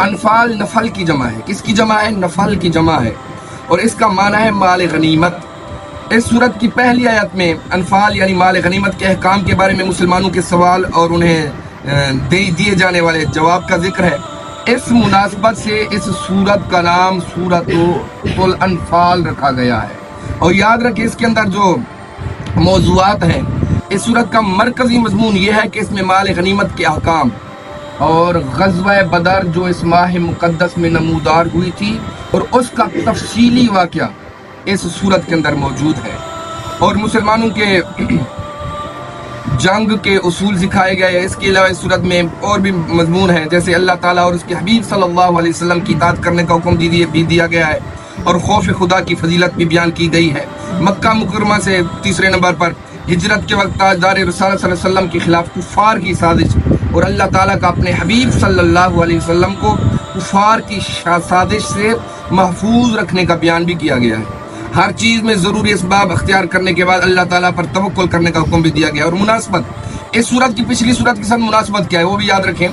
انفال نفل کی جمع ہے. کس کی جمع ہے؟ نفل کی جمع ہے. اور اس کا معنی ہے مال غنیمت. اس صورت کی پہلی آیت میں انفال یعنی مال غنیمت کے احکام کے بارے میں مسلمانوں کے سوال اور انہیں دیے جانے والے جواب کا ذکر ہے. اس مناسبت سے اس صورت کا نام سورۃ الانفال رکھا گیا ہے. اور یاد رکھیں اس کے اندر جو موضوعات ہیں، اس صورت کا مرکزی مضمون یہ ہے کہ اس میں مال غنیمت کے احکام اور غزوہ بدر جو اس ماہ مقدس میں نمودار ہوئی تھی اور اس کا تفصیلی واقعہ اس صورت کے اندر موجود ہے. اور مسلمانوں کے جنگ کے اصول سکھائے گئے. اس کے علاوہ اس صورت میں اور بھی مضمون ہیں، جیسے اللہ تعالیٰ اور اس کے حبیب صلی اللہ علیہ وسلم کی اطاعت کرنے کا حکم بھی دیا گیا ہے، اور خوف خدا کی فضیلت بھی بیان کی گئی ہے. مکہ مکرمہ سے تیسرے نمبر پر ہجرت کے وقت تاجدار رسالت صلی اللہ علیہ وسلم کے خلاف کفار کی سازش، اور اللہ تعالیٰ کا اپنے حبیب صلی اللہ علیہ وسلم کو کفار کی سازش سے محفوظ رکھنے کا بیان بھی کیا گیا ہے. ہر چیز میں ضروری اسباب اختیار کرنے کے بعد اللہ تعالیٰ پر توکل کرنے کا حکم بھی دیا گیا. اور مناسبت اس صورت کی پچھلی صورت کے ساتھ مناسبت کیا ہے وہ بھی یاد رکھیں.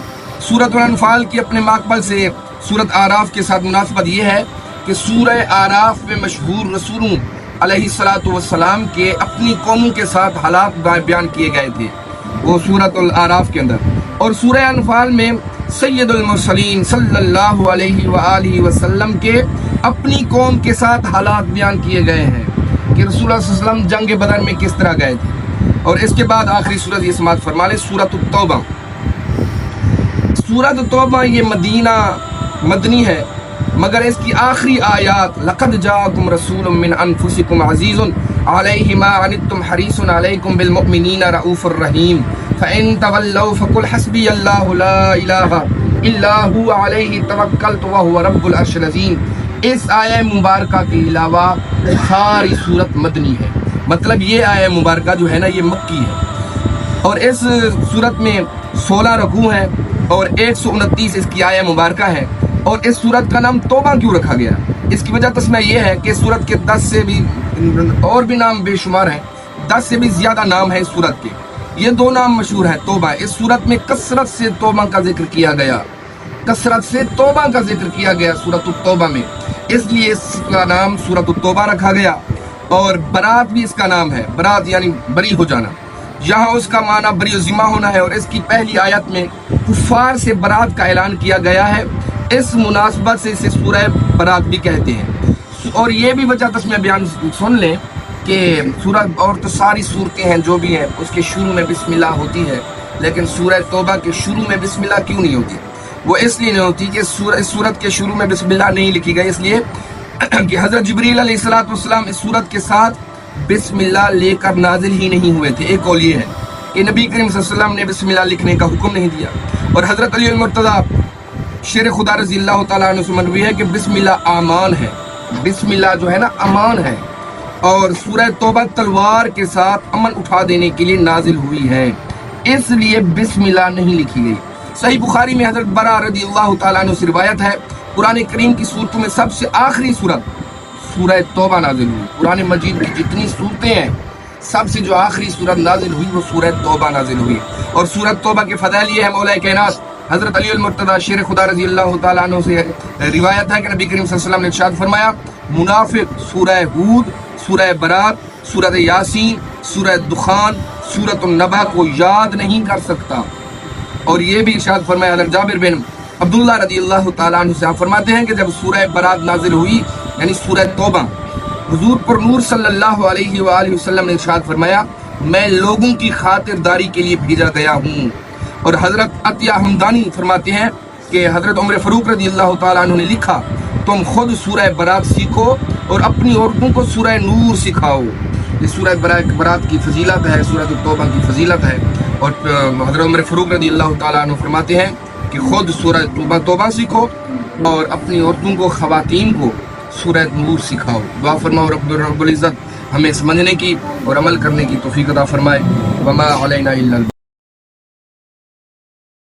سورۃ الانفال کی اپنے ماقبل سے سورۃ اعراف کے ساتھ مناسبت یہ ہے کہ سورہ اعراف میں مشہور رسولوں علیہ الصلوۃ والسلام کے اپنی قوموں کے ساتھ حالات بیان کیے گئے تھے وہ سورۃ الاعراف کے اندر. اور سورہ انفال میں سید المرسلین صلی اللہ علیہ وآلہ وسلم کے اپنی قوم کے ساتھ حالات بیان کیے گئے ہیں کہ رسول اللہ صلی اللہ علیہ وسلم جنگ بدر میں کس طرح گئے تھے. اور اس کے بعد آخری سورت یہ سماعت فرما لیں، سورۃ التوبہ. سورۃ التوبہ یہ مدنی ہے، مگر اس کی آخری آیات لقد جاءکم رسول من انفسکم عزیز علیہ ما عنتم حریص علیکم بالمؤمنین رؤوف الرحیم فإن تولوا فقل حسبی اللہ لا الہ الا هو علیہ توکلت وهو رب العرش العظیم. اس آیہ مبارکہ کے علاوہ ساری صورت مدنی ہے. مطلب یہ آیہ مبارکہ جو ہے نا یہ مکی ہے، اور اس صورت میں 16 رکوع ہیں اور 129 اس کی آیہ مبارکہ ہے. اور اس صورت کا نام توبہ کیوں رکھا گیا؟ اس کی وجہ تسمیہ یہ ہے کہ اس صورت کے 10 سے بھی اور بھی نام بے شمار ہیں، 10 سے بھی زیادہ نام ہیں اس صورت کے. یہ 2 نام مشہور ہیں توبہ. اس صورت میں کثرت سے توبہ کا ذکر کیا گیا، کثرت سے توبہ کا ذکر کیا گیا سورۃ التوبہ میں، اس لیے اس کا نام سورۃ التوبہ رکھا گیا. اور برات بھی اس کا نام ہے، برات یعنی بری ہو جانا، یہاں اس کا معنی بری و ذمہ ہونا ہے. اور اس کی پہلی آیت میں کفار سے برات کا اعلان کیا گیا ہے، اس مناسبت سے اسے سورہ برات بھی کہتے ہیں. اور یہ بھی وجہ تسمیہ بیان سن لیں کہ سورت اور تو ساری صورتیں ہیں جو بھی ہیں اس کے شروع میں بسم اللہ ہوتی ہے، لیکن سورہ توبہ کے شروع میں بسم اللہ کیوں نہیں ہوتی؟ وہ اس لیے نہیں ہوتی کہ اس صورت کے شروع میں بسم اللہ نہیں لکھی گئی، اس لیے کہ حضرت جبریل علیہ السلام اس صورت کے ساتھ بسم اللہ لے کر نازل ہی نہیں ہوئے تھے. ایک قول یہ ہے کہ نبی کریم صلی اللہ علیہ وسلم نے بسم اللہ لکھنے کا حکم نہیں دیا. اور حضرت علی المرتضیٰ شیر خدا رضی اللہ تعالیٰ عنہ سے مروی ہے کہ بسم اللہ امان ہے، بسم اللہ جو ہے نا امان ہے. اور سورہ توبہ تلوار کے ساتھ امن اٹھا دینے کے لیے نازل ہوئی ہے، اس لیے بسم اللہ نہیں لکھی گئی. صحیح بخاری میں حضرت برا رضی اللہ تعالیٰ عنہ سے روایت ہے قرآن کریم کی صورتوں میں سب سے آخری صورت سورہ توبہ نازل ہوئی. قرآن مجید کی جتنی صورتیں ہیں سب سے جو آخری صورت نازل ہوئی وہ سورہ توبہ نازل ہوئی. اور سورہ توبہ کے فضائل یہ ہے، مولا کائنات حضرت علی المرتضیٰ شیر خدا رضی اللہ تعالیٰ عنہ سے روایت ہے کہ نبی کریم صلی اللہ علیہ وسلم نے ارشاد فرمایا منافق سورہ ہود، سورہ برات، سورہ یاسین، سورہ دخان، سورۃ النبا کو یاد نہیں کر سکتا. اور یہ بھی ارشاد فرمایا حضرت جابر بن عبداللہ رضی اللہ تعالیٰ عنہ سے آپ فرماتے ہیں کہ جب سورہ برات نازل ہوئی یعنی سورہ توبہ، حضور پر نور صلی اللہ علیہ وآلہ وسلم نے ارشاد فرمایا میں لوگوں کی خاطرداری کے لیے بھیجا گیا ہوں. اور حضرت عطیہ حمدانی فرماتے ہیں کہ حضرت عمر فاروق رضی اللہ تعالیٰ عنہ نے لکھا تم خود سورہ برات سیکھو اور اپنی عورتوں کو سورہ نور سکھاؤ. یہ سورہ برات کی فضیلت ہے، سورۃ التوبہ کی فضیلت ہے. اور حضرت عمر فاروق رضی اللہ تعالیٰ عنہ فرماتے ہیں کہ خود سورہ توبہ سیکھو اور اپنی عورتوں کو، خواتین کو سورہ نور سکھاؤ. دعا فرماؤ رب العزت ہمیں سمجھنے کی اور عمل کرنے کی توفیق عطا فرمائے. وما علینا الا